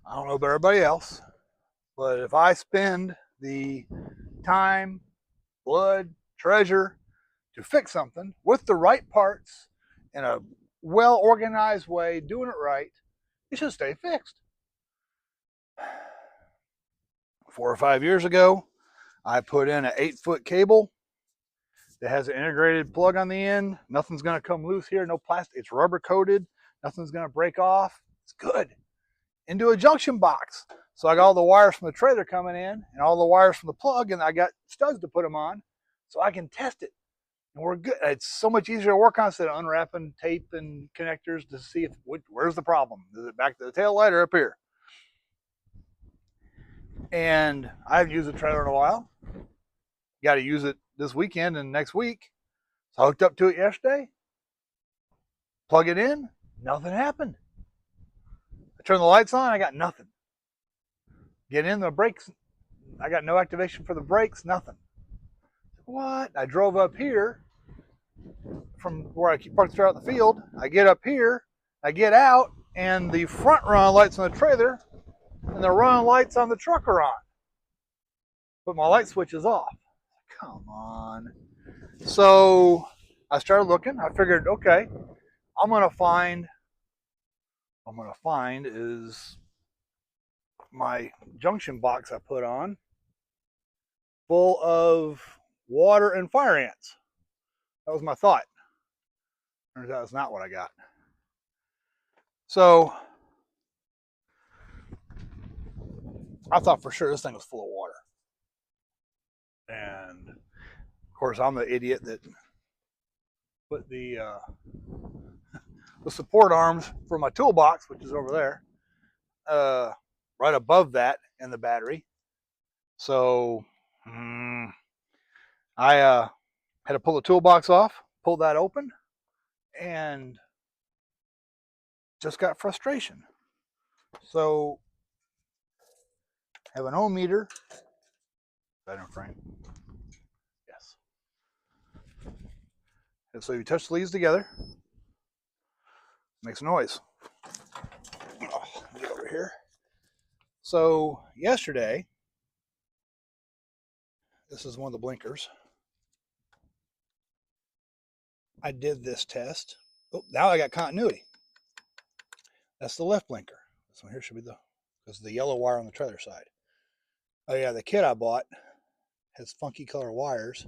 I don't know about everybody else, but if I spend the time, blood, treasure to fix something with the right parts in a well organized way, doing it right, it should stay fixed. 4 or 5 years ago, I put in an 8 foot cable that has an integrated plug on the end. Nothing's going to come loose here, no plastic. It's rubber coated. Nothing's going to break off. It's good. Into a junction box. So I got all the wires from the trailer coming in and all the wires from the plug, and I got studs to put them on so I can test it. And we're good. It's so much easier to work on instead of unwrapping tape and connectors to see if where's the problem. Is it back to the tail light or up here? And I haven't used the trailer in a while. Got to use it this weekend and next week. So I hooked up to it yesterday. Plug it in. Nothing happened. I turned the lights on. I got nothing. Get in the brakes. I got no activation for the brakes. Nothing. What? I drove up here from where I keep parked the trailer out in the field. I get up here. I get out, and the front run lights on the trailer and the run lights on the truck are on. But my light switch is off. Come on. So I started looking. I figured, okay, I'm gonna find is my junction box I put on full of water and fire ants. That was my thought. Turns out it's not what I got. So I thought for sure this thing was full of water. And of course, I'm the idiot that put the support arms for my toolbox, which is over there, right above that in the battery. So I had to pull the toolbox off, pull that open, and just got frustration. So I have an ohm meter. Is that in frame? Yes. And so you touch the leads together, makes a noise. Oh, get over here. So yesterday, this is one of the blinkers. I did this test. Oh, now I got continuity. That's the left blinker. This one here should be because the yellow wire on the trailer side. Oh yeah, the kit I bought has funky color wires.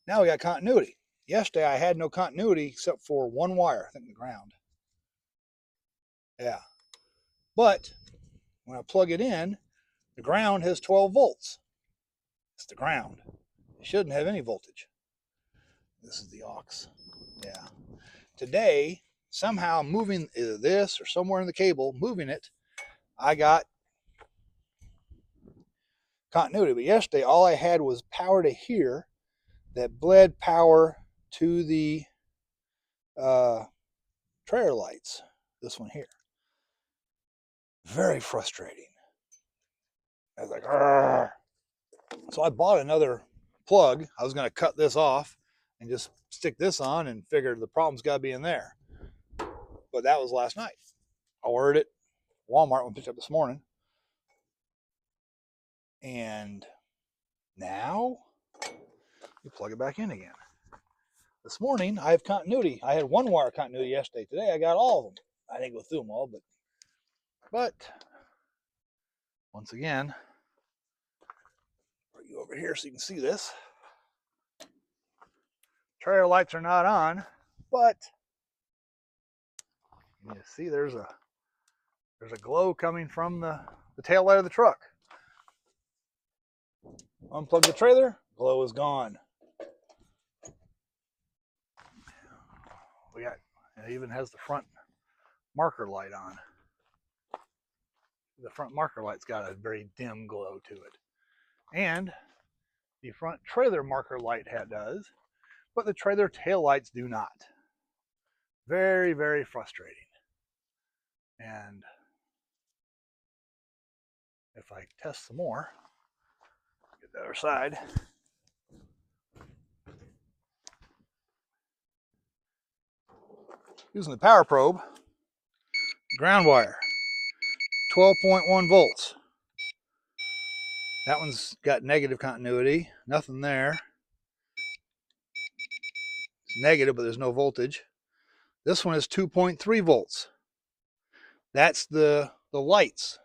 Now we got continuity. Yesterday I had no continuity except for one wire, I think the ground. Yeah. But when I plug it in, the ground has 12 volts. It's the ground. It shouldn't have any voltage. This is the aux. Yeah. Today, somehow moving either this or somewhere in the cable, moving it, I got continuity. But yesterday, all I had was power to here that bled power to the trailer lights. This one here. Very frustrating. I was like, argh. So I bought another plug. I was going to cut this off and just stick this on and figured the problem's got to be in there. But that was last night. I ordered it at Walmart when I picked it up this morning. And now you plug it back in again. This morning I have continuity. I had one wire continuity yesterday. Today I got all of them. I didn't go through them all, but once again, bring you over here so you can see this. Trailer lights are not on, but you see there's a glow coming from the tail light of the truck. Unplug the trailer, glow is gone. It even has the front marker light on. The front marker light's got a very dim glow to it. And the front trailer marker light does, but the trailer tail lights do not. Very, very frustrating. And if I test some more, get the other side. Using the power probe, ground wire. 12.1 volts. That one's got negative continuity, nothing there. It's negative, but there's no voltage. This one is 2.3 volts. That's the lights.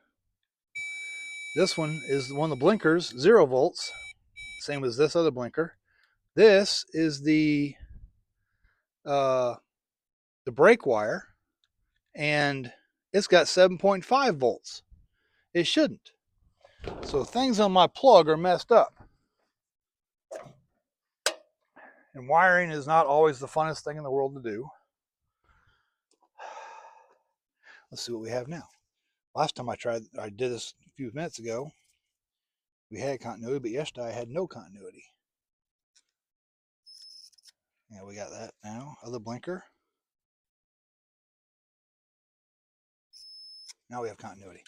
This one is one of the blinkers, 0 volts, same as this other blinker. This is the brake wire, and it's got 7.5 volts. It shouldn't. So things on my plug are messed up. And wiring is not always the funnest thing in the world to do. Let's see what we have now. Last time I did this a few minutes ago, we had continuity, but yesterday I had no continuity. Yeah, we got that now. Other blinker. Now we have continuity.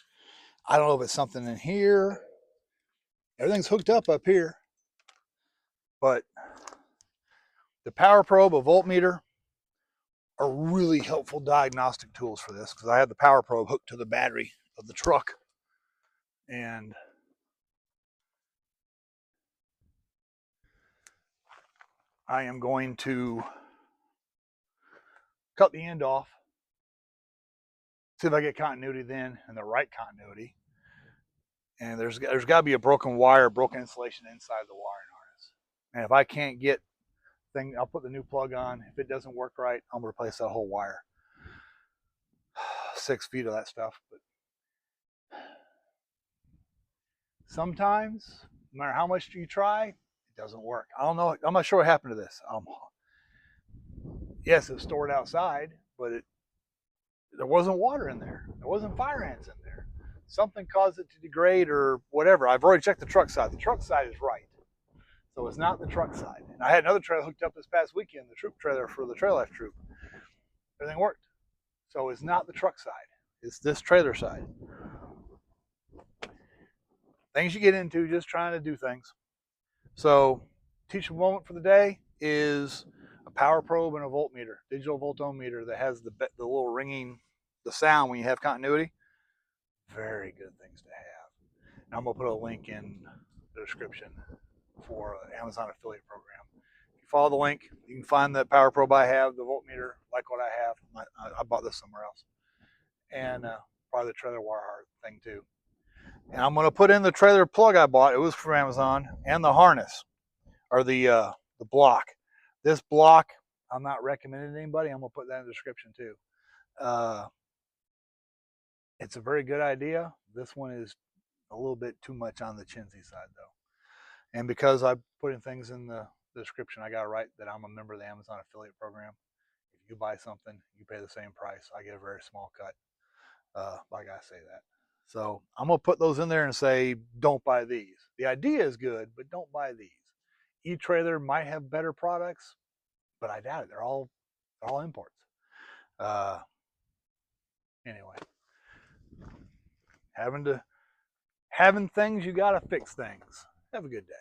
I don't know if it's something in here. Everything's hooked up here. But the power probe, a voltmeter, are really helpful diagnostic tools for this, because I have the power probe hooked to the battery of the truck. And I am going to cut the end off, see if I get continuity then, and the right continuity. And there's got to be a broken wire, broken insulation inside the wiring harness. And if I can't get thing, I'll put the new plug on. If it doesn't work right, I'm gonna replace that whole wire. 6 feet of that stuff. But sometimes, no matter how much you try, it doesn't work. I don't know. I'm not sure what happened to this. Yes, it's stored outside, but there wasn't water in there. There wasn't fire ants in there. Something caused it to degrade or whatever. I've already checked the truck side. The truck side is right. So it's not the truck side. And I had another trailer hooked up this past weekend, the troop trailer for the Trail Life Troop. Everything worked. So it's not the truck side. It's this trailer side. Things you get into just trying to do things. So teachable moment for the day is a power probe and a voltmeter, digital voltometer that has the little ringing, the sound when you have continuity. Very good things to have. And I'm going to put a link in the description for the Amazon affiliate program. If you follow the link, you can find the power probe I have, the voltmeter, like what I have. I bought this somewhere else. And probably the trailer wire heart thing too. And I'm going to put in the trailer plug I bought. It was from Amazon, and the harness, or the block. This block, I'm not recommending to anybody. I'm going to put that in the description too. It's a very good idea. This one is a little bit too much on the chintzy side though. And because I'm putting things in the description, I got to write that I'm a member of the Amazon affiliate program. If you buy something, you pay the same price. I get a very small cut. I got to say that. So I'm going to put those in there and say, don't buy these. The idea is good, but don't buy these. E-Trailer might have better products, but I doubt it. They're all imports. Anyway, having things, you got to fix things. Have a good day.